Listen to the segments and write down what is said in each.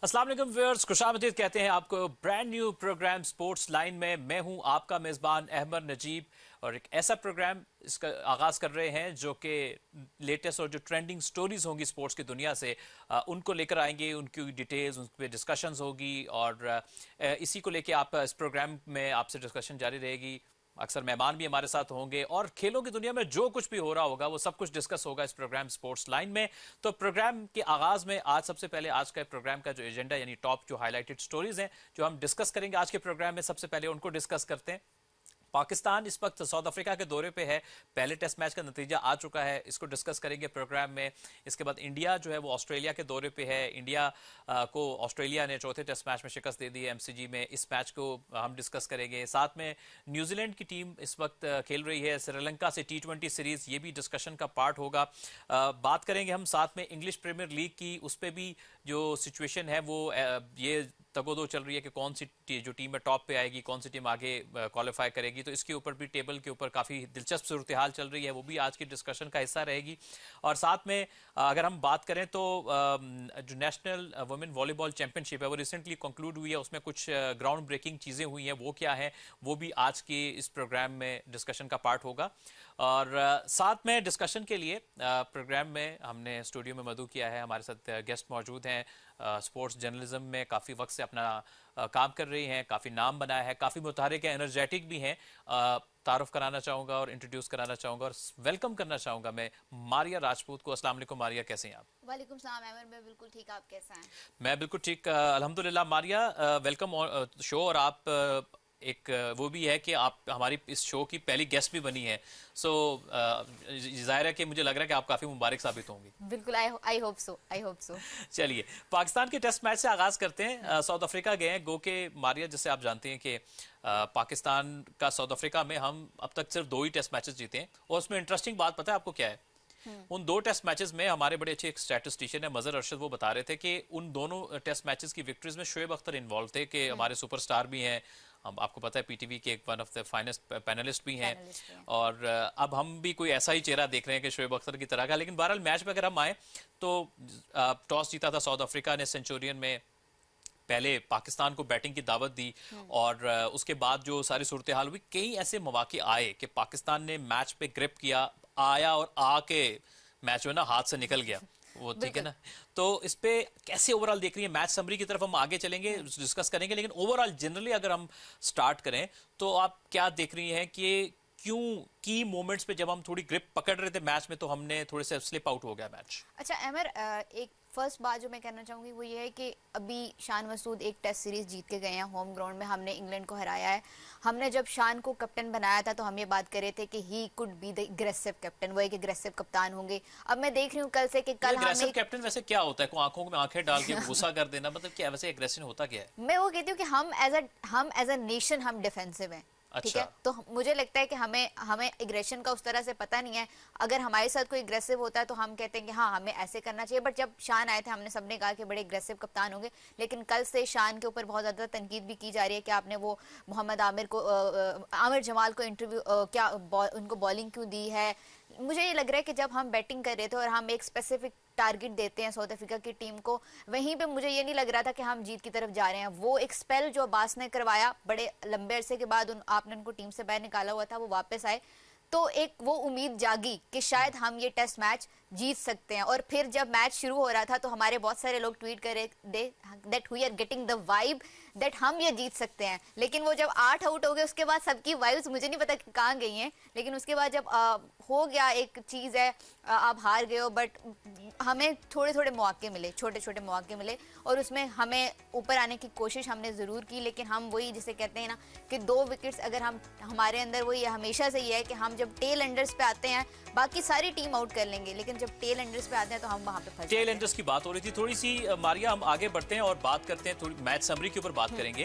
अस्सलाम वालेकुम व्यूअर्स, खुशामदीद कहते हैं आपको brand new programme sports line में। मैं हूं आपका मेज़बान अहमद नजीब और एक ऐसा प्रोग्राम इसका आगाज़ कर रहे हैं जो कि लेटेस्ट और जो ट्रेंडिंग स्टोरीज होंगी स्पोर्ट्स की दुनिया से उनको लेकर आएंगे, उनकी डिटेल्स, उन पर डिस्कशंस होगी और इसी को लेकर आप इस प्रोग्राम में आपसे डिस्कशन जारी रहेगी। अक्सर मेहमान भी हमारे साथ होंगे और खेलों की दुनिया में जो कुछ भी हो रहा होगा वो सब कुछ डिस्कस होगा इस प्रोग्राम स्पोर्ट्स लाइन में। तो प्रोग्राम के आगाज में आज सबसे पहले आज का प्रोग्राम का जो एजेंडा यानी टॉप जो हाईलाइटेड स्टोरीज हैं जो हम डिस्कस करेंगे आज के प्रोग्राम में, सबसे पहले उनको डिस्कस करते हैं। पाकिस्तान इस वक्त साउथ अफ्रीका के दौरे पे है, पहले टेस्ट मैच का नतीजा आ चुका है, इसको डिस्कस करेंगे प्रोग्राम में। इसके बाद इंडिया जो है वो ऑस्ट्रेलिया के दौरे पे है। इंडिया को ऑस्ट्रेलिया ने चौथे टेस्ट मैच में शिकस्त दे दी है एमसीजी में, इस मैच को हम डिस्कस करेंगे। साथ में न्यूजीलैंड की टीम इस वक्त खेल रही है श्रीलंका से T20 सीरीज, ये भी डिस्कशन का पार्ट होगा। बात करेंगे हम साथ में इंग्लिश प्रीमियर लीग की, उस पर भी जो सिचुएशन है वो ये तगोदो चल रही है कि कौन सी जो टीम है टॉप पे आएगी, कौन सी टीम आगे क्वालिफाई करेगी। तो इसके ऊपर भी टेबल के ऊपर काफ़ी दिलचस्प सूरत हाल चल रही है, वो भी आज की डिस्कशन का हिस्सा रहेगी। और साथ में अगर हम बात करें तो जो नेशनल वुमेन वॉलीबॉल चैंपियनशिप है वो रिसेंटली कंक्लूड हुई है, उसमें कुछ ग्राउंड ब्रेकिंग चीज़ें हुई हैं, वो क्या है वो भी आज के इस प्रोग्राम में डिस्कशन का पार्ट होगा। और साथ में डिस्कशन के लिए प्रोग्राम में हमने स्टूडियो में मदऊ किया है, हमारे साथ गेस्ट मौजूद हैं। स्पोर्ट्स जर्नलिज्म में काफ़ी वक्त से अपना काम कर रही हैं, काफ़ी नाम बनाया है, काफ़ी मुतहरिक है, एनर्जेटिक भी हैं। तारुफ कराना चाहूँगा और इंट्रोड्यूस कराना चाहूँगा और वेलकम करना चाहूँगा मैं मारिया राजपूत को। अस्सलाम वालेकुम मारिया, कैसे हैं आप? वालेकुम सलाम अहमद, मैं बिल्कुल ठीक, आप कैसे हैं? मैं बिल्कुल ठीक अल्हम्दुलिल्लाह। मारिया वेलकम शो, और आप एक वो भी है कि आप हमारी इस शो की पहली गेस्ट भी बनी है। सो जाहिर है कि मुझे लग रहा है कि आप काफ़ी मुबारक साबित होंगी। बिल्कुल, I hope so, I hope so. चलिए पाकिस्तान के टेस्ट मैच से आगाज़ करते हैं। साउथ अफ्रीका गए हैं, गो के मारिया जैसे आप जानते हैं कि पाकिस्तान का साउथ अफ्रीका में हम अब तक सिर्फ 2 ही टेस्ट मैचेस जीते हैं। और उसमें इंटरेस्टिंग बात पता है आपको क्या है? उन 2 टेस्ट मैचेस में हमारे बड़े अच्छे एक स्टैटिस्टिशियन है मजहर अरशद, वो बता रहे थे कि उन दोनों टेस्ट मैचेस की विक्ट्रीज में शोएब अख्तर इन्वॉल्व थे कि हमारे सुपरस्टार भी हैं, हम आपको पता है पीटीवी के एक one of the finest panelist भी हैं। और अब हम भी कोई ऐसा ही चेहरा देख रहे हैं कि शोएब अख्तर की तरह का। लेकिन बहरहाल मैच पे अगर हम आए तो टॉस जीता था साउथ अफ्रीका ने, सेंचुरियन में पहले पाकिस्तान को बैटिंग की दावत दी और उसके बाद जो सारी सूरत हाल हुई, कई ऐसे मौके आए कि पाकिस्तान ने मैच पे ग्रिप किया, आया और आके मैच में ना हाथ से निकल गया वो, ठीक है ना। तो इस पे कैसे ओवरऑल देख रही है? मैच समरी की तरफ हम आगे चलेंगे, डिस्कस करेंगे, लेकिन ओवरऑल जनरली अगर हम स्टार्ट करें तो आप क्या देख रही हैं कि क्यों की मोमेंट्स पे जब हम थोड़ी ग्रिप पकड़ रहे थे मैच में तो हमने थोड़े से स्लिप आउट हो गया मैच? अच्छा अमर, एक फर्स्ट बात जो मैं कहना चाहूँगी वो ये है कि अभी शान मसूद एक टेस्ट सीरीज जीत के गए हैं होम ग्राउंड में, हमने इंग्लैंड को हराया है। हमने जब शान को कैप्टन बनाया था तो हम ये बात कर रहे थे कि he could be the aggressive captain, वो एक एग्रेसिव कप्तान होंगे। अब मैं देख रही हूँ कल से कि कल एग्रेसिव कैप्टन वैसे क्या होता है? को आंखों में आंखें डाल के गुस्सा कर देना, मतलब क्या वैसे एग्रेसिव होता क्या है? मैं वो कहती हूँ कि हम एज अ नेशन हम डिफेंसिव हैं, ठीक है। तो मुझे लगता है कि हमें एग्रेशन का उस तरह से पता नहीं है। अगर हमारे साथ कोई एग्रेसिव होता है तो हम कहते हैं कि हाँ हमें ऐसे करना चाहिए। बट जब शान आए थे हमने सबने कहा कि बड़े एग्रेसिव कप्तान होंगे, लेकिन कल से शान के ऊपर बहुत ज़्यादा तनकीद भी की जा रही है कि आपने वो मोहम्मद आमिर जमाल को इंटरव्यू क्या उनको बॉलिंग क्यों दी है। मुझे ये लग रहा है कि जब हम बैटिंग कर रहे थे और हम एक स्पेसिफिक टारगेट देते हैं साउथ अफ्रीका की टीम को, वहीं पे मुझे ये नहीं लग रहा था कि हम जीत की तरफ जा रहे हैं। वो एक स्पेल जो अब्बास ने करवाया बड़े लंबे अरसे के बाद, आपने उनको टीम से बाहर निकाला हुआ था, वो वापस आए तो एक वो उम्मीद जागी कि शायद हम ये टेस्ट मैच जीत सकते हैं। और फिर जब मैच शुरू हो रहा था तो हमारे बहुत सारे लोग ट्वीट कर रहे थे that we are getting the vibe that हम ये जीत सकते हैं। लेकिन वो जब 8 आउट हो गए उसके बाद सबकी वाइब्स मुझे नहीं पता कहाँ गई हैं, लेकिन उसके बाद जब हो गया एक चीज़ है, आप हार गए हो, बट हमें थोड़े थोड़े मौके मिले, छोटे छोटे मौके मिले और उसमें हमें ऊपर आने की कोशिश हमने ज़रूर की। लेकिन हम वही जिसे कहते हैं ना कि 2 विकेट्स अगर हमारे अंदर वही हमेशा से ये है कि हम जब टेल एंडर्स पे आते हैं बाकी सारी टीम आउट कर लेंगे, लेकिन जब टेल एंडर्स पे आते हैं तो हम वहाँ पे फंस जाते हैं। टेल एंडर्स की बात हो रही थी थोड़ी सी मारिया, हम आगे बढ़ते हैं और बात करते हैं थोड़ी मैच समरी के ऊपर बात करेंगे।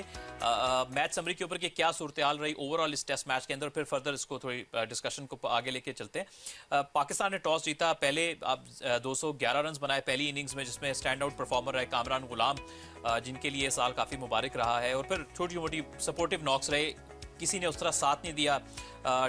मैच समरी के ऊपर कि क्या सूरत हाल रही ओवरऑल इस टेस्ट मैच के अंदर, फिर फर्दर इसको थोड़ी डिस्कशन को आगे लेके चलते हैं। पाकिस्तान ने टॉस जीता, पहले आप 211 रन बनाए पहली इनिंग्स में, जिसमें स्टैंड आउट परफॉर्मर रहे कामरान गुलाम, जिनके लिए साल काफ़ी मुबारक रहा है। और फिर छोटी मोटी सपोर्टिव नॉक्स रहे, किसी ने उस तरह साथ नहीं दिया।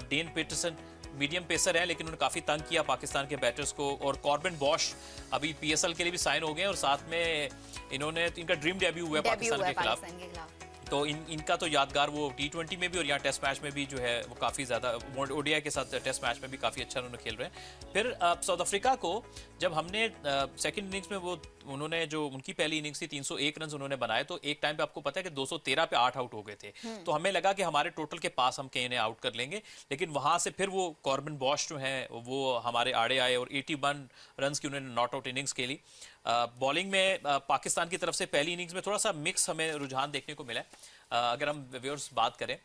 डेन पीटरसन मीडियम पेसर हैं, लेकिन उन्होंने काफी तंग किया पाकिस्तान के बैटर्स को। और कॉर्बिन बॉश अभी पीएसएल के लिए भी साइन हो गए हैं और साथ में इनका ड्रीम डेब्यू हुआ है पाकिस्तान के खिलाफ। तो इनका तो यादगार वो T20 में भी और यहाँ टेस्ट मैच में भी जो है वो काफ़ी ज़्यादा, ओडीआई के साथ टेस्ट मैच में भी काफ़ी अच्छा उन्होंने खेल रहे हैं। फिर साउथ अफ्रीका को जब हमने सेकंड इनिंग्स में उन्होंने जो उनकी पहली इनिंग्स थी 301 रन उन्होंने बनाए, तो एक टाइम पे आपको पता है कि 213 पे 8 आउट हो गए थे। तो हमें लगा कि हमारे टोटल के पास हम कहीं आउट कर लेंगे, लेकिन वहां से फिर वो कॉर्बिन बॉश जो है वो हमारे आड़े आए और 81 रन की उन्होंने नॉट आउट इनिंग्स खेली। बॉलिंग में पाकिस्तान की तरफ से पहली इनिंग्स में थोड़ा सा मिक्स हमें रुझान देखने को मिला है। अगर हम व्यूअर्स बात करें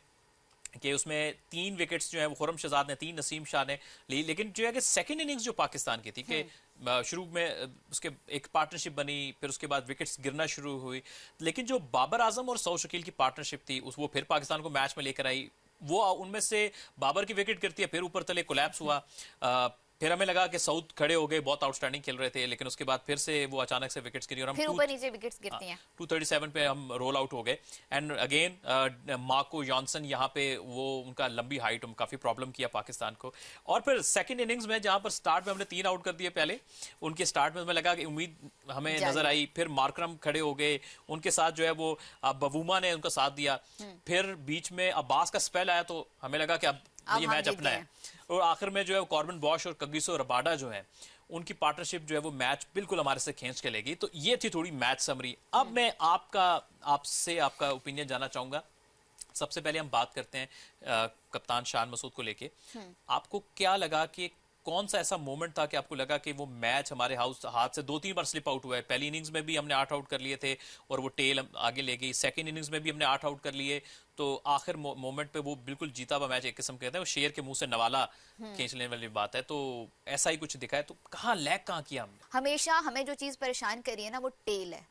कि उसमें 3 विकेट्स जो है वो खुरम शहजाद ने 3, नसीम शाह ने ली, लेकिन जो है कि सेकंड इनिंग्स जो पाकिस्तान की थी कि शुरू में उसके एक पार्टनरशिप बनी, फिर उसके बाद विकेट्स गिरना शुरू हुई, लेकिन जो बाबर आजम और सऊद शकील की पार्टनरशिप थी वो फिर पाकिस्तान को मैच में लेकर आई। वो उनमें से बाबर की विकेट गिरती है, फिर ऊपर तले कोलैप्स हुआ। फिर हमें लगा कि साउथ खड़े हो गए, बहुत आउटस्टैंडिंग खेल रहे थे, लेकिन उसके बाद फिर से वो अचानक से विकेट्स गिरी और हम फिर ऊपर नीचे विकेट्स गिरती हैं। 237 पे हम रोल आउट हो गए। एंड अगेन मार्को जॉनसन यहाँ पे वो उनका लंबी हाइट काफी प्रॉब्लम किया पाकिस्तान को। और फिर सेकंड इनिंग्स में जहां पर स्टार्ट में हमने 3 आउट कर दिए पहले, उनके स्टार्ट में हमें लगा कि उम्मीद हमें नजर आई। फिर मार्करम खड़े हो गए, उनके साथ जो है वो बवूमा ने उनका साथ दिया। फिर बीच में अब्बास का स्पेल आया, तो हमें लगा कि अब ये मैच अपना है। और आखिर में जो है कॉर्बिन बॉश और कगिसो रबाडा जो है उनकी पार्टनरशिप जो है वो मैच बिल्कुल हमारे से खींच के लेगी। तो ये थी थोड़ी मैच समरी। अब मैं आपसे आपका ओपिनियन जानना चाहूंगा। सबसे पहले हम बात करते हैं कप्तान शान मसूद को लेके। आपको क्या लगा कि कौन सा ऐसा मोमेंट था कि आपको लगा कि वो मैच हमारे हाथ से 2-3 बार स्लिप आउट हुआ है? पहली इनिंग्स में भी हमने 8 आउट कर लिए थे और वो टेल आगे ले गई, सेकंड इनिंग्स में भी हमने 8 आउट कर लिए, तो आखिर मोमेंट पे वो बिल्कुल जीता हुआ मैच एक किस्म कहते हैं, वो शेर के मुंह से नवाला खींच लेने वाली बात है। तो ऐसा ही कुछ दिखा है, तो लैग कहाँ किया हमने? हमेशा हमें जो चीज परेशान करी है ना वो टेल है,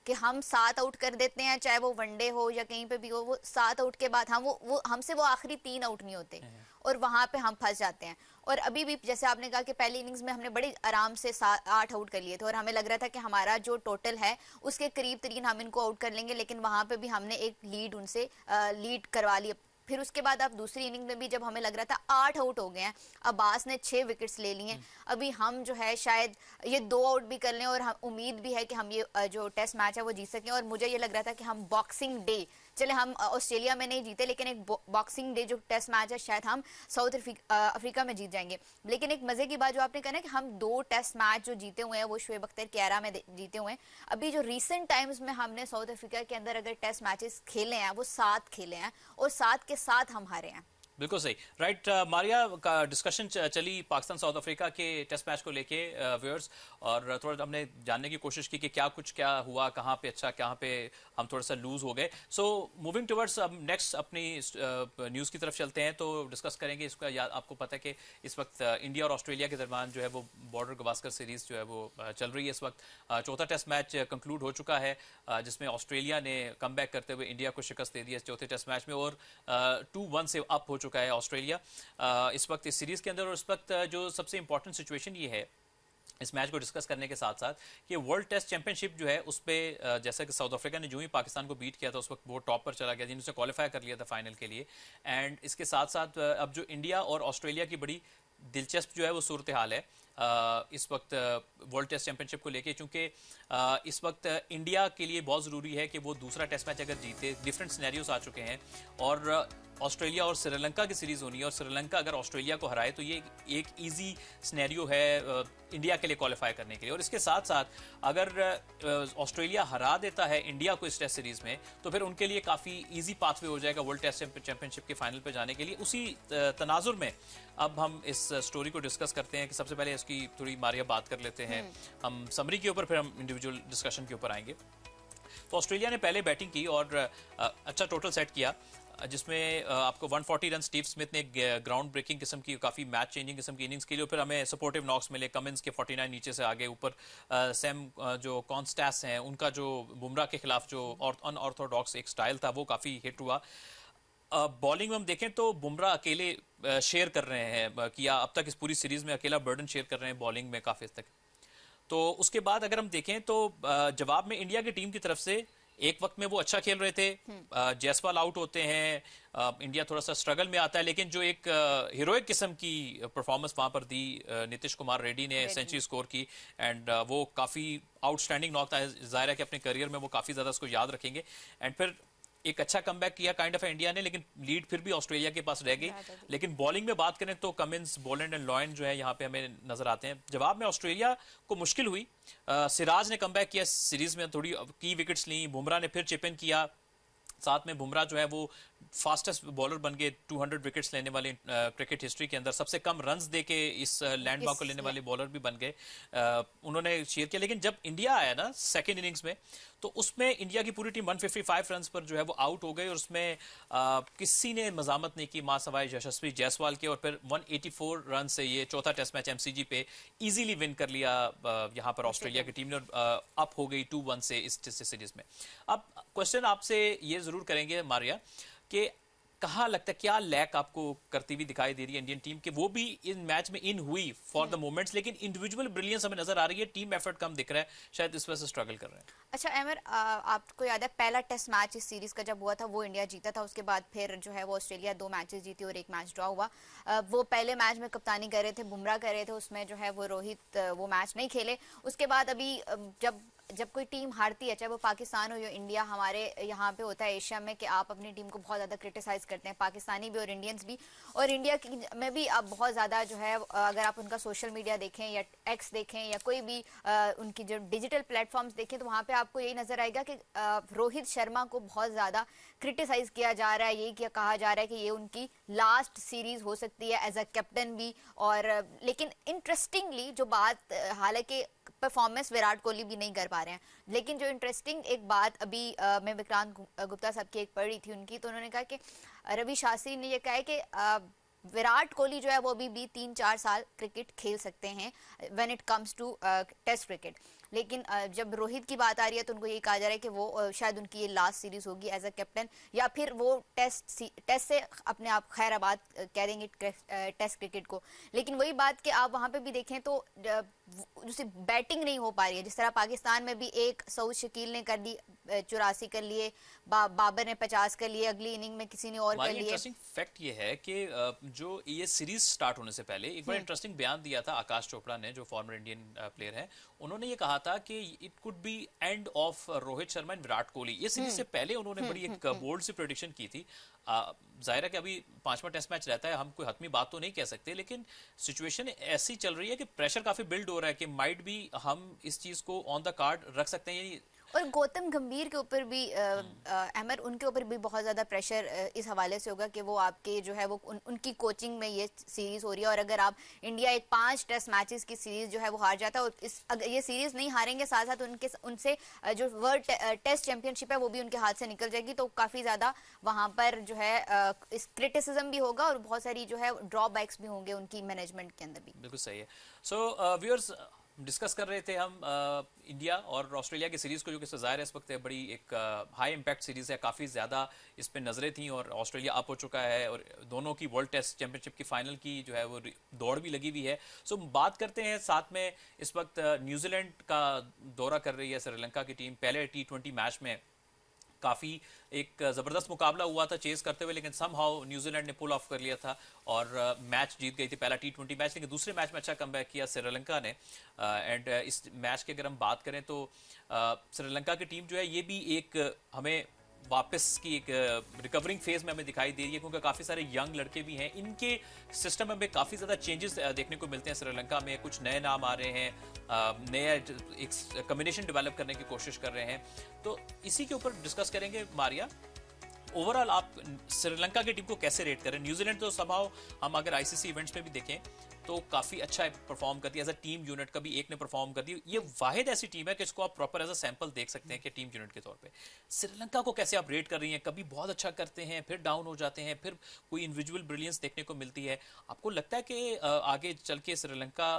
कि हम 7 आउट कर देते हैं, चाहे वो वनडे हो या कहीं पे भी हो, वो 7 आउट के बाद हम वो हमसे वो आखिरी 3 आउट नहीं होते और वहां पे हम फंस जाते हैं। और अभी भी जैसे आपने कहा कि पहली इनिंग्स में हमने बड़ी आराम से 8 आउट कर लिए थे और हमें लग रहा था कि हमारा जो टोटल है उसके करीब तरीन हम इनको आउट कर लेंगे, लेकिन वहां पे भी हमने एक लीड उनसे लीड करवा ली। फिर उसके बाद अब दूसरी इनिंग में भी जब हमें लग रहा था 8 आउट हो गए हैं, अब्बास ने 6 विकेट्स ले लिए हैं, अभी हम जो है शायद ये 2 आउट भी कर लें और हम उम्मीद भी है कि हम ये जो टेस्ट मैच है वो जीत सकें। और मुझे ये लग रहा था कि हम बॉक्सिंग डे, चले हम ऑस्ट्रेलिया में नहीं जीते, लेकिन एक बॉक्सिंग डे जो टेस्ट मैच है शायद हम साउथ अफ्रीका में जीत जाएंगे। लेकिन एक मजे की बात जो आपने कहा ना कि हम 2 टेस्ट मैच जो जीते हुए हैं वो शुएब अख्तर के एरा में जीते हुए हैं। अभी जो रिसेंट टाइम्स में हमने साउथ अफ्रीका के अंदर अगर टेस्ट मैचेस खेले हैं वो 7 खेले हैं और 7 के 7 हम हारे हैं। बिल्कुल सही, राइट। मारिया का डिस्कशन चली पाकिस्तान साउथ अफ्रीका के टेस्ट मैच को लेके व्यूअर्स, और थोड़ा हमने जानने की कोशिश की कि क्या हुआ, कहाँ पे अच्छा, कहाँ पे हम थोड़ा सा लूज हो गए। सो मूविंग टुवर्ड्स नेक्स्ट अपनी न्यूज़ की तरफ चलते हैं, तो डिस्कस करेंगे इसका। याद आपको पता है कि इस वक्त इंडिया और ऑस्ट्रेलिया के दरमियान जो है वो बॉर्डर गवास्कर सीरीज जो है वो चल रही है इस वक्त। चौथा टेस्ट मैच कंक्लूड हो चुका है, जिसमें ऑस्ट्रेलिया ने कम बैक करते हुए इंडिया को शिकस्त दे दी है चौथे टेस्ट मैच में, और 2-1 से अप हो चुका है ऑस्ट्रेलिया इस वक्त इस सीरीज के अंदर। और इस वक्त जो सबसे इंपॉर्टेंट सिचुएशन ये है इस मैच को डिस्कस करने के साथ साथ कि वर्ल्ड टेस्ट चैंपियनशिप जो है उस पर जैसा कि साउथ अफ्रीका ने जो ही पाकिस्तान को बीट किया था उस वक्त वो टॉप पर चला गया, जिन्होंने क्वालिफाई कर लिया था फाइनल के लिए। एंड इसके साथ साथ अब जो इंडिया और ऑस्ट्रेलिया की बड़ी दिलचस्प जो है वो सूरत हाल है इस वक्त वर्ल्ड टेस्ट चैंपियनशिप को लेके, क्योंकि इस वक्त इंडिया के लिए बहुत ज़रूरी है कि वो दूसरा टेस्ट मैच अगर जीते। डिफरेंट सिनेरियोज आ चुके हैं और ऑस्ट्रेलिया और श्रीलंका की सीरीज होनी है, और श्रीलंका अगर ऑस्ट्रेलिया को हराए तो ये एक इजी सिनेरियो है इंडिया के लिए क्वालिफाई करने के लिए। और इसके साथ साथ अगर ऑस्ट्रेलिया हरा देता है इंडिया को इस टेस्ट सीरीज में तो फिर उनके लिए काफ़ी इजी पाथवे हो जाएगा वर्ल्ड टेस्ट चैंपियनशिप के फाइनल पे जाने के लिए। उसी तनाजुर में अब हम इस स्टोरी को डिस्कस करते हैं कि सबसे पहले इसकी थोड़ी मारिया बात कर लेते हैं हम समरी के ऊपर, फिर हम इंडिविजुअल डिस्कशन के ऊपर आएंगे। तो ऑस्ट्रेलिया ने पहले बैटिंग की और अच्छा टोटल सेट किया, जिसमें आपको 140 रन स्टीव स्मिथ ने ग्राउंड ब्रेकिंग किस्म की काफ़ी मैच चेंजिंग किस्म की इनिंग्स के लिए। फिर हमें सपोर्टिव नॉक्स मिले, कमिंस के 49 नीचे से आगे, ऊपर सैम जो कॉन्स्टैस हैं उनका जो बुमराह के खिलाफ जो अनऑर्थोडॉक्स एक स्टाइल था वो काफ़ी हिट हुआ। बॉलिंग में हम देखें तो बुमराह अकेले शेयर कर रहे हैं किया अब तक इस पूरी सीरीज में अकेला बर्डन शेयर कर रहे हैं बॉलिंग में काफ़ी हद तक। तो उसके बाद अगर हम देखें तो जवाब में इंडिया की टीम की तरफ से एक वक्त में वो अच्छा खेल रहे थे, जायसवाल आउट होते हैं, इंडिया थोड़ा सा स्ट्रगल में आता है, लेकिन जो एक हीरोइक किस्म की परफॉर्मेंस वहां पर दी नीतीश कुमार रेड्डी ने, सेंचुरी स्कोर की, एंड वो काफी आउटस्टैंडिंग नॉक था। जाहिर है कि अपने करियर में वो काफी ज्यादा उसको याद रखेंगे। एंड फिर एक अच्छा कमबैक किया काइंड ऑफ इंडिया ने, लेकिन लीड फिर भी ऑस्ट्रेलिया के पास रह गई। लेकिन बॉलिंग में बात करें तो कमिंस, बोलैंड एंड लॉयन जो है यहाँ पे हमें नजर आते हैं। जवाब में ऑस्ट्रेलिया को मुश्किल हुई। सिराज ने कमबैक किया, सीरीज में थोड़ी की विकेट्स ली, बुमराह ने फिर चिप इन किया, साथ में बुमराह जो है वो फास्टेस्ट बॉलर बन गए, 200 विकेट्स लेने वाले क्रिकेट हिस्ट्री के अंदर सबसे कम रन्स देके इस लैंडमार्क को लेने वाले बॉलर भी बन गए। उन्होंने शेयर किया। लेकिन जब इंडिया आया ना सेकेंड इनिंग्स में, तो उसमें इंडिया की पूरी टीम 155 रन्स पर जो है वो आउट हो गई, और उसमें किसी ने मजामत नहीं की मां सवाई यशस्वी जायसवाल के, और फिर 184 रन से ये चौथा टेस्ट मैच एमसीजी पे इजीली विन कर लिया यहाँ पर ऑस्ट्रेलिया की टीम ने, और अप हो गई 2-1 से इस सीरीज में। अब क्वेश्चन आपसे ये जरूर करेंगे मारिया कि कहाँ लगता है, क्या लैक आपको करती हुई दिखाई दे रही है इंडियन टीम के? वो भी इन मैच में इन हुई फॉर द मोमेंट्स, लेकिन इंडिविजुअल ब्रिलियंस हमें नजर आ रही है, टीम एफर्ट कम दिख रहा है, शायद इस वजह से स्ट्रगल कर रहे हैं। अच्छा अमर, आपको याद है पहला टेस्ट मैच इस सीरीज का जब हुआ था वो इंडिया जीता था, उसके बाद फिर जो है वो ऑस्ट्रेलिया 2 मैचेस जीती और 1 मैच ड्रॉ हुआ। वो पहले मैच में कप्तानी कर रहे थे, बुमराह कर रहे थे, उसमें जो है वो रोहित वो मैच नहीं खेले। उसके बाद अभी जब कोई टीम हारती है, चाहे वो पाकिस्तान हो या इंडिया, हमारे यहाँ पे होता है एशिया में कि आप अपनी टीम को बहुत ज़्यादा क्रिटिसाइज करते हैं, पाकिस्तानी भी और इंडियंस भी, और इंडिया की में भी अब बहुत ज़्यादा जो है, अगर आप उनका सोशल मीडिया देखें या एक्स देखें या कोई भी उनकी जो डिजिटल प्लेटफॉर्म्स देखें, तो वहाँ पे आपको यही नज़र आएगा कि रोहित शर्मा को बहुत ज़्यादा क्रिटिसाइज किया जा रहा है। यही कहा जा रहा है कि ये उनकी लास्ट सीरीज हो सकती है एज अ कैप्टन भी। और लेकिन इंटरेस्टिंगली जो बात, हालांकि परफॉर्मेंस विराट कोहली भी नहीं कर पा रहे हैं, लेकिन जो इंटरेस्टिंग एक बात अभी मैं विक्रांत गुप्ता साहब की एक पढ़ी थी उनकी, तो उन्होंने कहा कि रवि शास्त्री ने ये कहा है कि विराट कोहली जो है वो अभी भी 3-4 साल क्रिकेट खेल सकते हैं when it comes to test cricket. लेकिन जब रोहित की बात आ रही है तो उनको ये कहा जा रहा है कि वो शायद उनकी ये लास्ट सीरीज होगी एज अ कैप्टन, या फिर वो टेस्ट से अपने आप खैराबाद कह देंगे टेस्ट क्रिकेट को। लेकिन वही बात कि आप वहाँ पे भी देखें तो जैसे बैटिंग नहीं हो पा रही है, जिस तरह पाकिस्तान में भी एक सऊद शकील ने कर ली 84 कर लिए, बाबर ने 50 कर लिए, अगली इनिंग में किसी ने और कर लिए। इंटरेस्टिंग फैक्ट ये है कि जो ये सीरीज स्टार्ट होने से पहले एक बड़ा इंटरेस्टिंग बयान दिया था आकाश चोपड़ा ने, जो फॉर्मर इंडियन प्लेयर है। उन्होंने ये कहा था कि it could be end of Rohit Sharma and Virat Kohli. ये सीरीज से पहले उन्होंने बड़ी एक बोल्ड सी प्रेडिक्शन की थी। जाहिर है कि अभी 5वां टेस्ट मैच रहता है, हम कोई हतमी बात तो नहीं कह सकते, लेकिन सिचुएशन ऐसी चल रही है कि प्रेशर काफी बिल्ड हो रहा है कि माइट भी हम इस चीज को ऑन द कार्ड रख सकते हैं। और गौतम गंभीर के ऊपर भी अहमद, उनके ऊपर भी बहुत ज़्यादा प्रेशर इस हवाले से होगा कि वो आपके जो है वो उनकी कोचिंग में ये सीरीज़ हो रही है, और अगर आप इंडिया एक 5 टेस्ट मैचेस की सीरीज़ जो है वो हार जाता है, और ये सीरीज़ नहीं हारेंगे, साथ साथ उनसे जो वर्ल्ड टेस्ट चैंपियनशिप है वो भी उनके हाथ से निकल जाएगी, तो काफ़ी ज़्यादा वहाँ पर जो है इस क्रिटिसिज्म भी होगा और बहुत सारी जो है ड्रॉबैक्स भी होंगे उनकी मैनेजमेंट के अंदर भी। बिल्कुल सही है। सो व्यूअर्स, डिस्कस कर रहे थे हम इंडिया और ऑस्ट्रेलिया की सीरीज को, जो कि जाहिर है इस वक्त बड़ी एक हाई इम्पैक्ट सीरीज है, काफ़ी ज़्यादा इस पे नज़रें थी, और ऑस्ट्रेलिया अप हो चुका है, और दोनों की वर्ल्ड टेस्ट चैंपियनशिप की फाइनल की जो है वो दौड़ भी लगी हुई है। सो बात करते हैं, साथ में इस वक्त न्यूजीलैंड का दौरा कर रही है श्रीलंका की टीम। पहले T20 मैच में काफ़ी एक ज़बरदस्त मुकाबला हुआ था चेस करते हुए, लेकिन समहाउ न्यूजीलैंड ने पुल ऑफ कर लिया था और मैच जीत गई थी पहला T20 मैच। लेकिन दूसरे मैच में अच्छा कमबैक किया श्रीलंका ने। एंड इस मैच की अगर हम बात करें तो श्रीलंका की टीम जो है ये भी एक हमें वापस की एक रिकवरिंग फेज में हमें दिखाई दे रही है, क्योंकि काफ़ी सारे यंग लड़के भी हैं। इनके सिस्टम में काफ़ी ज़्यादा चेंजेस देखने को मिलते हैं श्रीलंका में। कुछ नए नाम आ रहे हैं, नया एक कम्बिनेशन डेवलप करने की कोशिश कर रहे हैं। तो इसी के ऊपर डिस्कस करेंगे मारिया। ओवरऑल आप श्रीलंका की टीम को कैसे रेट करें? न्यूजीलैंड तो स्वभाव हम अगर आईसीसी इवेंट्स में भी देखें तो काफी अच्छा परफॉर्म करती है, एज अ टीम यूनिट कभी एक ने परफॉर्म कर दी। ये वाहिद ऐसी टीम है कि इसको आप प्रॉपर एज अ सैंपल देख सकते हैं कि टीम यूनिट के तौर पे श्रीलंका को कैसे आप रेट कर रही हैं? कभी बहुत अच्छा करते हैं, फिर डाउन हो जाते हैं, फिर कोई इंडिविजुअल ब्रिलियंस देखने को मिलती है। आपको लगता है कि आगे चल के श्रीलंका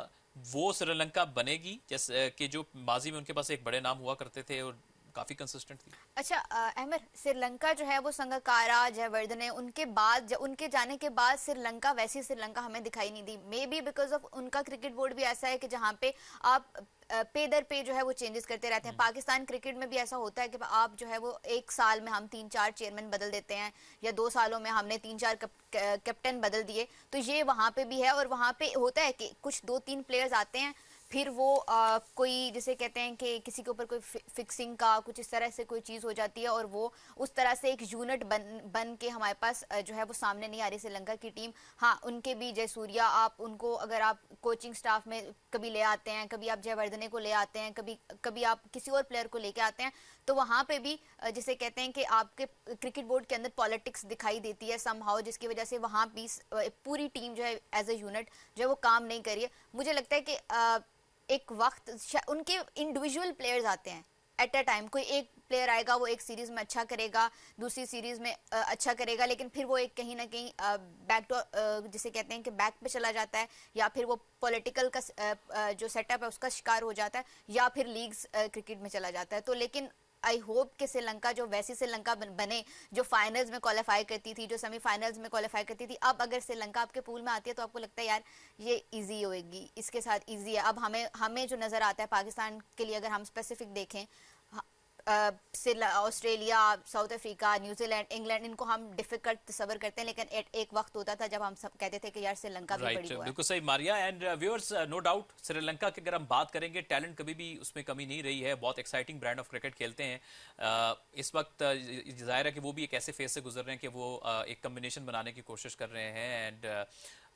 वो श्रीलंका बनेगी जैसे कि जो माजी में उनके पास एक बड़े नाम हुआ करते थे और काफी कंसिस्टेंट थी? अच्छा अहमद, श्रीलंका जो है वो संगकारा, जयवर्धने, उनके बाद उनके जाने के बाद श्रीलंका वैसी श्रीलंका हमें दिखाई नहीं दी। मे बी बिकॉज ऑफ उनका क्रिकेट बोर्ड भी ऐसा है कि जहाँ पे आप पे दर पे जो है वो चेंजेस करते रहते हैं। पाकिस्तान क्रिकेट में भी ऐसा होता है कि आप जो है वो एक साल में हम 3-4 चेयरमैन बदल देते हैं, या 2 सालों में हमने 3-4 कैप्टन बदल दिए। तो ये वहाँ पे भी है, और वहाँ पे होता है कि कुछ 2-3 प्लेयर्स आते हैं, फिर वो कोई जिसे कहते हैं कि किसी के ऊपर कोई फिक्सिंग का कुछ इस तरह से कोई चीज़ हो जाती है, और वो उस तरह से एक यूनिट बन के हमारे पास जो है वो सामने नहीं आ रही श्रीलंका की टीम। हाँ, उनके भी जयसूर्या, आप उनको अगर आप कोचिंग स्टाफ में कभी ले आते हैं, कभी आप जयवर्धने को ले आते हैं, कभी आप किसी और प्लेयर को लेके आते हैं, तो वहाँ पे भी जिसे कहते हैं कि आपके क्रिकेट बोर्ड के अंदर पॉलिटिक्स दिखाई देती है समहाउ, जिसकी वजह से वहाँ भी पूरी टीम जो है एज ए यूनिट जो है वो काम नहीं कर रही है। मुझे लगता है कि एक वक्त उनके इंडिविजुअल प्लेयर्स आते हैं एट अ टाइम। कोई एक प्लेयर आएगा, वो एक सीरीज में अच्छा करेगा, दूसरी सीरीज में अच्छा करेगा, लेकिन फिर वो एक कहीं ना कहीं बैक टू जिसे कहते हैं कि बैक पे चला जाता है, या फिर वो पॉलिटिकल का जो सेटअप है उसका शिकार हो जाता है, या फिर लीग्स क्रिकेट में चला जाता है। तो लेकिन आई होप कि श्रीलंका जो वैसी श्रीलंका बने जो फाइनल्स में क्वालिफाई करती थी, जो सेमीफाइनल्स में क्वालिफाई करती थी। अब अगर श्रीलंका आपके पूल में आती है तो आपको लगता है यार ये इजी होएगी, इसके साथ इजी है। अब हमें जो नज़र आता है पाकिस्तान के लिए, अगर हम स्पेसिफिक देखें, Australia, south Africa, New Zealand, England, इनको हम डिफिकल्ट तस्वर करते हैं, लेकिन एक वक्त होता था जब हम सब कहते थे कि यार श्रीलंका भी बड़ी हुआ है। बिल्कुल सही Maria. And viewers, no doubt Sri Lanka की अगर हम बात करेंगे, टैलेंट कभी भी उसमें कमी नहीं रही है, बहुत एक्साइटिंग ब्रांड ऑफ क्रिकेट खेलते हैं। इस वक्त जाहिर है कि वो भी एक ऐसे फेज से गुजर रहे हैं कि वो एक कम्बिनेशन बनाने की कोशिश कर रहे हैं। एंड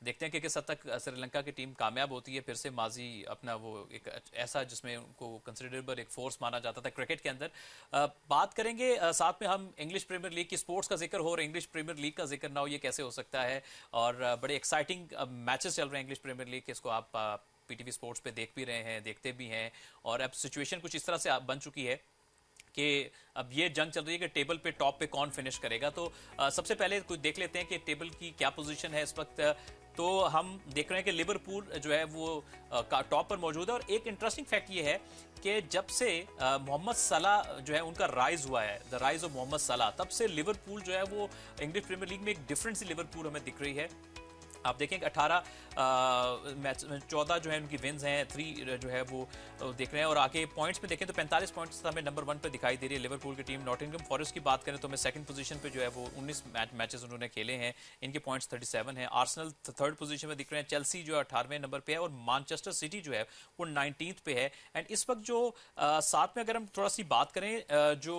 देखते हैं कि किस हद तक श्रीलंका की टीम कामयाब होती है। फिर से माजी अपना वो एक ऐसा जिसमें उनको कंसिडरेबल एक फोर्स माना जाता था क्रिकेट के अंदर। बात करेंगे साथ में हम इंग्लिश प्रीमियर लीग की, स्पोर्ट्स का जिक्र हो और इंग्लिश प्रीमियर लीग का जिक्र ना हो, ये कैसे हो सकता है। और बड़े एक्साइटिंग मैचेस चल रहे हैं इंग्लिश प्रीमियर लीग के, इसको आप पीटीवी स्पोर्ट्स पे देख भी रहे हैं, देखते भी हैं। और अब सिचुएशन कुछ इस तरह से बन चुकी है कि अब ये जंग चल रही है कि टेबल पे टॉप पे कौन फिनिश करेगा। तो सबसे पहले कुछ देख लेते हैं कि टेबल की क्या पोजीशन है इस वक्त। तो हम देख रहे हैं कि लिवरपूल जो है वो टॉप पर मौजूद है। और एक इंटरेस्टिंग फैक्ट ये है कि जब से मोहम्मद सलाह जो है उनका राइज हुआ है, द राइज ऑफ मोहम्मद सलाह, तब से लिवरपूल जो है वो इंग्लिश प्रीमियर लीग में एक डिफरेंट सी लिवरपूल हमें दिख रही है। आप देखेंगे 18 मैच में 14 जो है उनकी विन्स हैं, 3 जो है वो देख रहे हैं। और आगे पॉइंट्स में देखें तो 45 पॉइंट्स हमें नंबर 1 पे दिखाई दे रही है लिवरपूल की टीम। नॉटिंघम फॉरेस्ट की बात करें तो हमें सेकंड पोजीशन पे जो है वो 19 मैचेस उन्होंने खेले हैं, इनके पॉइंट्स 37 हैं। आर्सेनल थर्ड पोजीशन में दिख रहे हैं, चेल्सी जो है 18वें नंबर पे है, और मैनचेस्टर सिटी जो है वो 19th पे है। एंड इस वक्त जो साथ में अगर हम थोड़ा सी बात करें जो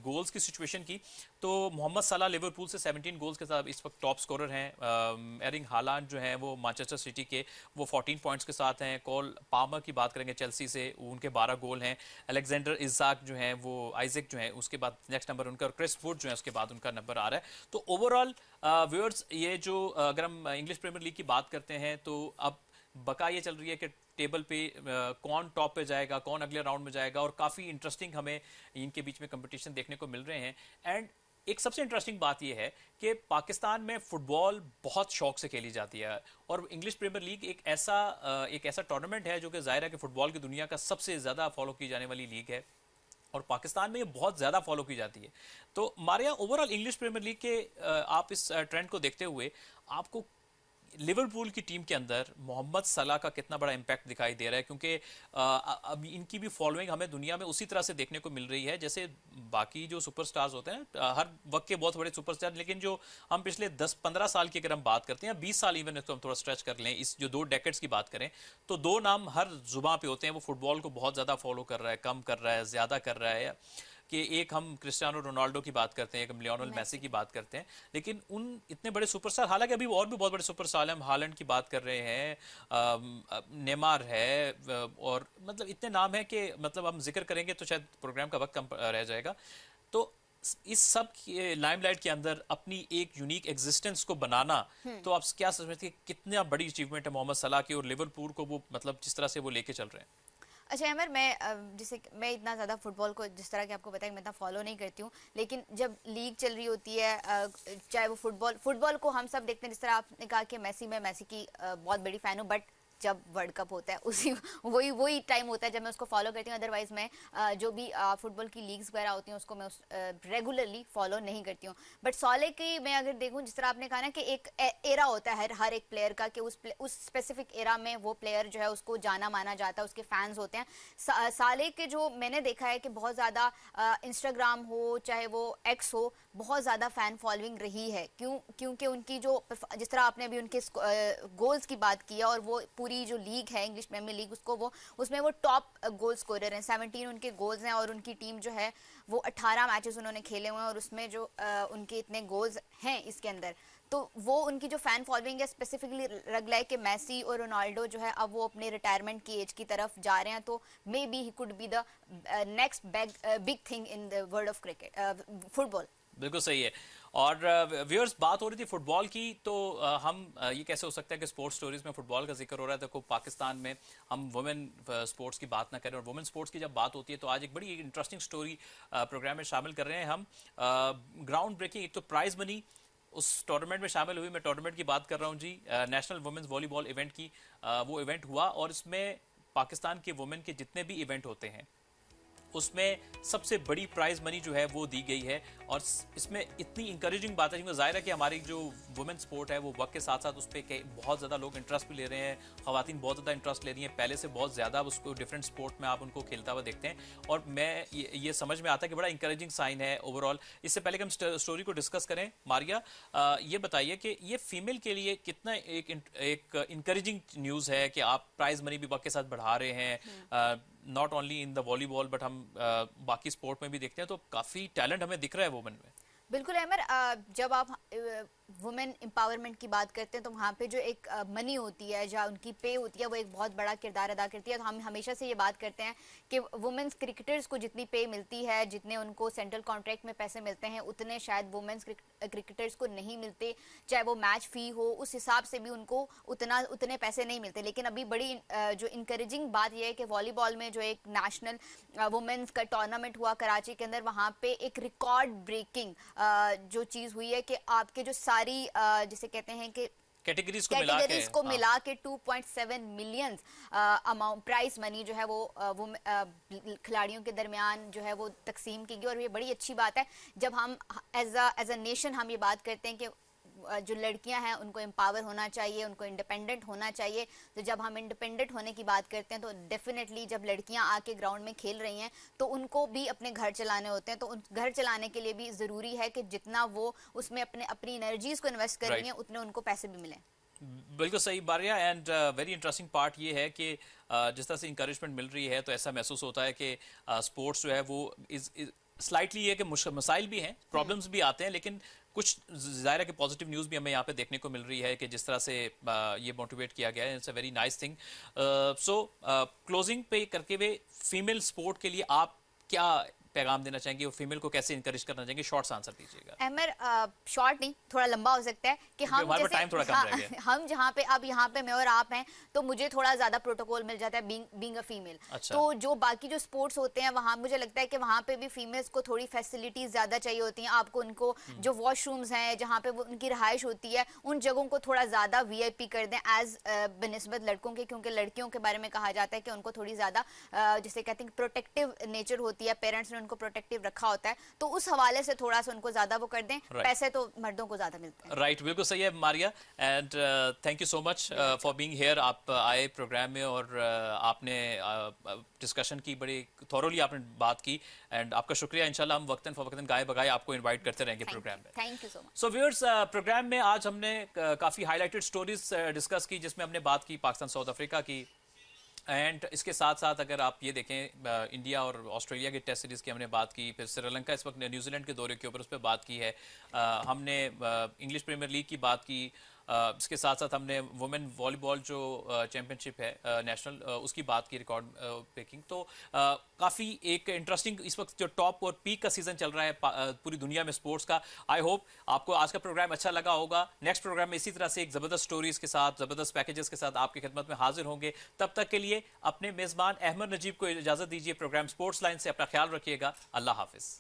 गोल्स की सिचुएशन की, तो मोहम्मद सलाह लिवरपूल से 17 गोल्स के साथ इस वक्त टॉप स्कोरर हैं। एरिंग हालांड जो है वो मैनचेस्टर सिटी के, वो 14 पॉइंट्स के साथ हैं। कॉल पामर की बात करेंगे चेल्सी से, उनके 12 गोल हैं। अलेक्जेंडर इजाक जो हैं वो, आइजक जो हैं उसके बाद नेक्स्ट नंबर उनका, और क्रिस वुड जो है उसके बाद उनका नंबर आ रहा है। तो ओवरऑल व्यूअर्स, ये जो अगर हम इंग्लिश प्रीमियर लीग की बात करते हैं तो अब बका ये चल रही है कि टेबल पे कौन टॉप पे जाएगा, कौन अगले राउंड में जाएगा, और काफ़ी इंटरेस्टिंग हमें इनके बीच में कंपटीशन देखने को मिल रहे हैं। एंड एक सबसे इंटरेस्टिंग बात यह है कि पाकिस्तान में फुटबॉल बहुत शौक से खेली जाती है, और इंग्लिश प्रीमियर लीग एक ऐसा टूर्नामेंट है जो कि जाहिर है कि फुटबॉल की दुनिया का सबसे ज़्यादा फॉलो की जाने वाली लीग है, और पाकिस्तान में ये बहुत ज़्यादा फॉलो की जाती है। तो Maria, overall English Premier League के आप इस ट्रेंड को देखते हुए आपको लिवरपूल की टीम के अंदर मोहम्मद सलाह का कितना बड़ा इंपैक्ट दिखाई दे रहा है? क्योंकि अब इनकी भी फॉलोइंग हमें दुनिया में उसी तरह से देखने को मिल रही है जैसे बाकी जो सुपरस्टार्स होते हैं, हर वक्त के बहुत बड़े सुपरस्टार, लेकिन जो हम पिछले 10-15 साल की अगर हम बात करते हैं, 20 साल इवन इसको हम थोड़ा स्ट्रेच कर लें, इस जो 2 डेकेड्स की बात करें, तो 2 नाम हर जुबान पे होते हैं। वो फुटबॉल को बहुत ज़्यादा फॉलो कर रहा है, कम कर रहा है, ज़्यादा कर रहा है। कि एक हम क्रिस्टियानो रोनाल्डो की बात करते हैं, एक हम लियोनेल मेसी की बात करते हैं, लेकिन उन इतने बड़े सुपरस्टार, हालांकि अभी और भी बहुत बड़े सुपरस्टार हैं, हम हालैंड की बात कर रहे हैं, नेमार है, और मतलब इतने नाम हैं कि मतलब हम जिक्र करेंगे तो शायद प्रोग्राम का वक्त कम रह जाएगा। तो इस सब लाइमलाइट के अंदर अपनी एक यूनिक एग्जिस्टेंस को बनाना, तो आप क्या समझते हैं कितना बड़ी अचीवमेंट है मोहम्मद सलाह की, और लिवरपूल को वो मतलब जिस तरह से वो लेके चल रहे हैं? अच्छा अमर, मैं इतना ज़्यादा फुटबॉल को जिस तरह कि आपको बताया मैं इतना फॉलो नहीं करती हूँ, लेकिन जब लीग चल रही होती है, चाहे वो फुटबॉल को हम सब देखते हैं, जिस तरह आपने कहा कि मैं मेसी की बहुत बड़ी फ़ैन हूँ, बट जब वर्ल्ड कप होता है, उसी वही टाइम होता है जब मैं उसको फॉलो करती हूँ। अदरवाइज मैं जो भी फुटबॉल की लीग्स वगैरह होती हैं उसको मैं रेगुलरली फॉलो नहीं करती हूँ। बट सॉले की मैं अगर देखूँ, जिस तरह आपने कहा ना कि एक एरा होता है हर एक प्लेयर का, कि उस स्पेसिफिक एरा में वो प्लेयर जो है उसको जाना माना जाता है, उसके फैंस होते हैं। साले के जो मैंने देखा है कि बहुत ज़्यादा इंस्टाग्राम हो चाहे वो एक्स हो, बहुत ज़्यादा फ़ैन फॉलोइंग रही है। क्योंकि उनकी जो, जिस तरह आपने अभी उनके गोल्स की बात की है, और वो पूरी जो लीग है इंग्लिश प्रीमियर लीग, उसमें वो टॉप गोल स्कोरर हैं। 17 उनके गोल्स हैं, और उनकी टीम जो है वो 18 मैचेस उन्होंने खेले हुए हैं, और उसमें जो उनके इतने गोल्स हैं इसके अंदर, तो वो उनकी जो फैन फॉलोइंग है स्पेसिफिकली लग रहा है कि मेसी और रोनाल्डो जो है अब वो अपने रिटायरमेंट की एज की तरफ जा रहे हैं, तो may be he could be the next big thing in the world of cricket football. बिल्कुल सही है। और व्यूअर्स, बात हो रही थी फुटबॉल की, तो हम ये कैसे हो सकता है कि स्पोर्ट्स स्टोरीज में फुटबॉल का जिक्र हो रहा है, तो पाकिस्तान में हम वुमेन स्पोर्ट्स की बात ना करें। और वुमेन स्पोर्ट्स की जब बात होती है तो आज एक बड़ी इंटरेस्टिंग स्टोरी प्रोग्राम में शामिल कर रहे हैं हम। ग्राउंड ब्रेकिंग, एक तो प्राइज मनी उस टूर्नामेंट में शामिल हुई। मैं टूर्नामेंट की बात कर रहा हूँ जी, नेशनल वुमेन्स वॉलीबॉल इवेंट की। वो इवेंट हुआ, और इसमें पाकिस्तान के वुमेन के जितने भी इवेंट होते हैं उसमें सबसे बड़ी प्राइज मनी जो है वो दी गई है। और इसमें इतनी इंकरेजिंग बात है, क्योंकि जाहिर है कि हमारी जो वुमेन स्पोर्ट है वो वक्त के साथ साथ उस पर बहुत ज़्यादा लोग इंटरेस्ट भी ले रहे हैं। ख़वातीन बहुत ज़्यादा इंटरेस्ट ले रही हैं, पहले से बहुत ज़्यादा उसको डिफरेंट स्पोर्ट में आप उनको खेलता हुआ देखते हैं। और मैं ये समझ में आता है कि बड़ा इंकरेजिंग साइन है ओवरऑल। इससे पहले कि हम स्टोरी को डिस्कस करें, मारिया ये बताइए कि ये फीमेल के लिए कितना एक इंकरेजिंग न्यूज़ है कि आप प्राइज मनी भी वक्त के साथ बढ़ा रहे हैं। Not only in the volleyball but हम बाकी स्पोर्ट में भी देखते हैं, तो काफ़ी टैलेंट हमें दिख रहा है वुमेन में। बिल्कुल अमर, जब आप वुमेन एम्पावरमेंट की बात करते हैं तो वहाँ पे जो एक मनी होती है, जहाँ उनकी पे होती है, वो एक बहुत बड़ा किरदार अदा करती है। तो हम हमेशा से ये बात करते हैं कि वुमेन्स क्रिकेटर्स को जितनी पे मिलती है, जितने उनको सेंट्रल कॉन्ट्रैक्ट में पैसे मिलते हैं, उतने शायद वुमेन्स क्रिकेटर्स को नहीं मिलते। चाहे वो मैच फ़ी हो, उस हिसाब से भी उनको उतने पैसे नहीं मिलते। लेकिन अभी बड़ी जो इंकरेजिंग बात यह है कि वॉलीबॉल में जो एक नेशनल वुमेन्स का टूर्नामेंट हुआ कराची के अंदर, वहाँ पे एक रिकॉर्ड ब्रेकिंग जो चीज़ हुई है कि आपके जो सारी जिसे कहते हैं कि कैटेगरीज को मिला के 2.7 मिलियन अमाउंट प्राइस मनी जो है वो खिलाड़ियों के दरमियान जो है वो तकसीम की गई। और ये बड़ी अच्छी बात है जब हम एज अ नेशन हम ये बात करते हैं कि जो लड़कियां हैं उनको एम्पावर होना चाहिए, उनको इंडिपेंडेंट होना चाहिए। तो जब हम इंडिपेंडेंट होने की बात करते हैं तो डेफिनेटली जब लड़कियां आके ग्राउंड में खेल रही हैं तो उनको भी अपने घर चलाने होते हैं। तो उन घर चलाने के लिए भी ज़रूरी है कि जितना वो उसमें अपनी एनर्जीज को इन्वेस्ट कर रही हैं उतने उनको पैसे भी मिलें। बिल्कुल सही बारिया। एंड वेरी इंटरेस्टिंग पार्ट ये है कि जिस तरह से इंकरेजमेंट मिल रही है तो ऐसा महसूस होता है कि स्पोर्ट्स जो है वो स्लाइटली है कि मसाइल भी हैं, प्रॉब्लम्स भी आते हैं, लेकिन कुछ ज़ाहिर है कि पॉजिटिव न्यूज़ भी हमें यहाँ पे देखने को मिल रही है कि जिस तरह से ये मोटिवेट किया गया है। It's a very nice thing. So closing पे करके हुए फीमेल स्पोर्ट के लिए आप क्या पैगाम देना चाहेंगे, और फीमेल को कैसे इंकरेज करना चाहेंगे? शॉर्ट्स आंसर दीजिएगा। अमर, शॉर्ट नहीं, थोड़ा लंबा हो सकता है कि हम जैसे टाइम थोड़ा कम रह गया। हम जहाँ पे अब यहाँ पे मैं और आप हैं तो मुझे थोड़ा ज्यादा प्रोटोकॉल मिल जाता है बीइंग अ फीमेल। अच्छा। तो जो बाकी जो स्पोर्ट्स होते हैं वहाँ मुझे लगता है कि वहाँ पे भी फीमेल्स को थोड़ी फैसिलिटीज ज्यादा चाहिए होती हैं। आपको उनको जो वॉशरूम्स हैं जहाँ पे वो उनकी रहाइश होती है उन जगहों को थोड़ा ज्यादा VIP कर दें एज बनिस्बत लड़कों के, क्योंकि लड़कियों के बारे में कहा जाता है कि उनको थोड़ी ज्यादा जिसे कहते हैं प्रोटेक्टिव नेचर होती है, पेरेंट्स ने उनको प्रोटेक्टिव रखा होता है। तो उस हवाले से थोड़ा सा उनको ज्यादा वो कर दें। पैसे तो मर्दों को ज्यादा मिलते हैं। राइट, बिल्कुल सही है Maria. And thank you so much for being here. आप आए प्रोग्राम में और आपने डिस्कशन की, बड़ी थॉरोली आपने बात की, एंड आपका शुक्रिया। इंशाल्लाह हम वक्तन फवक्तन गाए बगाए आपको इनवाइट करते रहेंगे प्रोग्राम में। Thank you so much. So viewers, programme में आज हमने काफ़ी हाईलाइटेड स्टोरीज डिस्कस की, जिसमें हमने बात की पाकिस्तान साउथ अफ्रीका की, एंड इसके साथ साथ अगर आप ये देखें इंडिया और ऑस्ट्रेलिया की टेस्ट सीरीज़ की हमने बात की, फिर श्रीलंका इस वक्त न्यूजीलैंड के दौरे के ऊपर उस पर बात की है, हमने इंग्लिश प्रीमियर लीग की बात की, इसके साथ साथ हमने वुमेन वॉलीबॉल जो चैम्पियनशिप है नेशनल, उसकी बात की, रिकॉर्ड ब्रेकिंग। तो काफ़ी एक इंटरेस्टिंग इस वक्त जो टॉप और पीक का सीज़न चल रहा है पूरी दुनिया में स्पोर्ट्स का। आई होप आपको आज का प्रोग्राम अच्छा लगा होगा। नेक्स्ट प्रोग्राम में इसी तरह से एक ज़बरदस्त स्टोरीज़ के साथ, ज़बरदस्त पैकेजेस के साथ आपकी खिदमत में हाजिर होंगे। तब तक के लिए अपने मेज़बान अहमद नजीब को इजाज़त दीजिए। प्रोग्राम स्पोर्ट्स लाइन से अपना ख्याल रखिएगा। अल्लाह हाफिज़।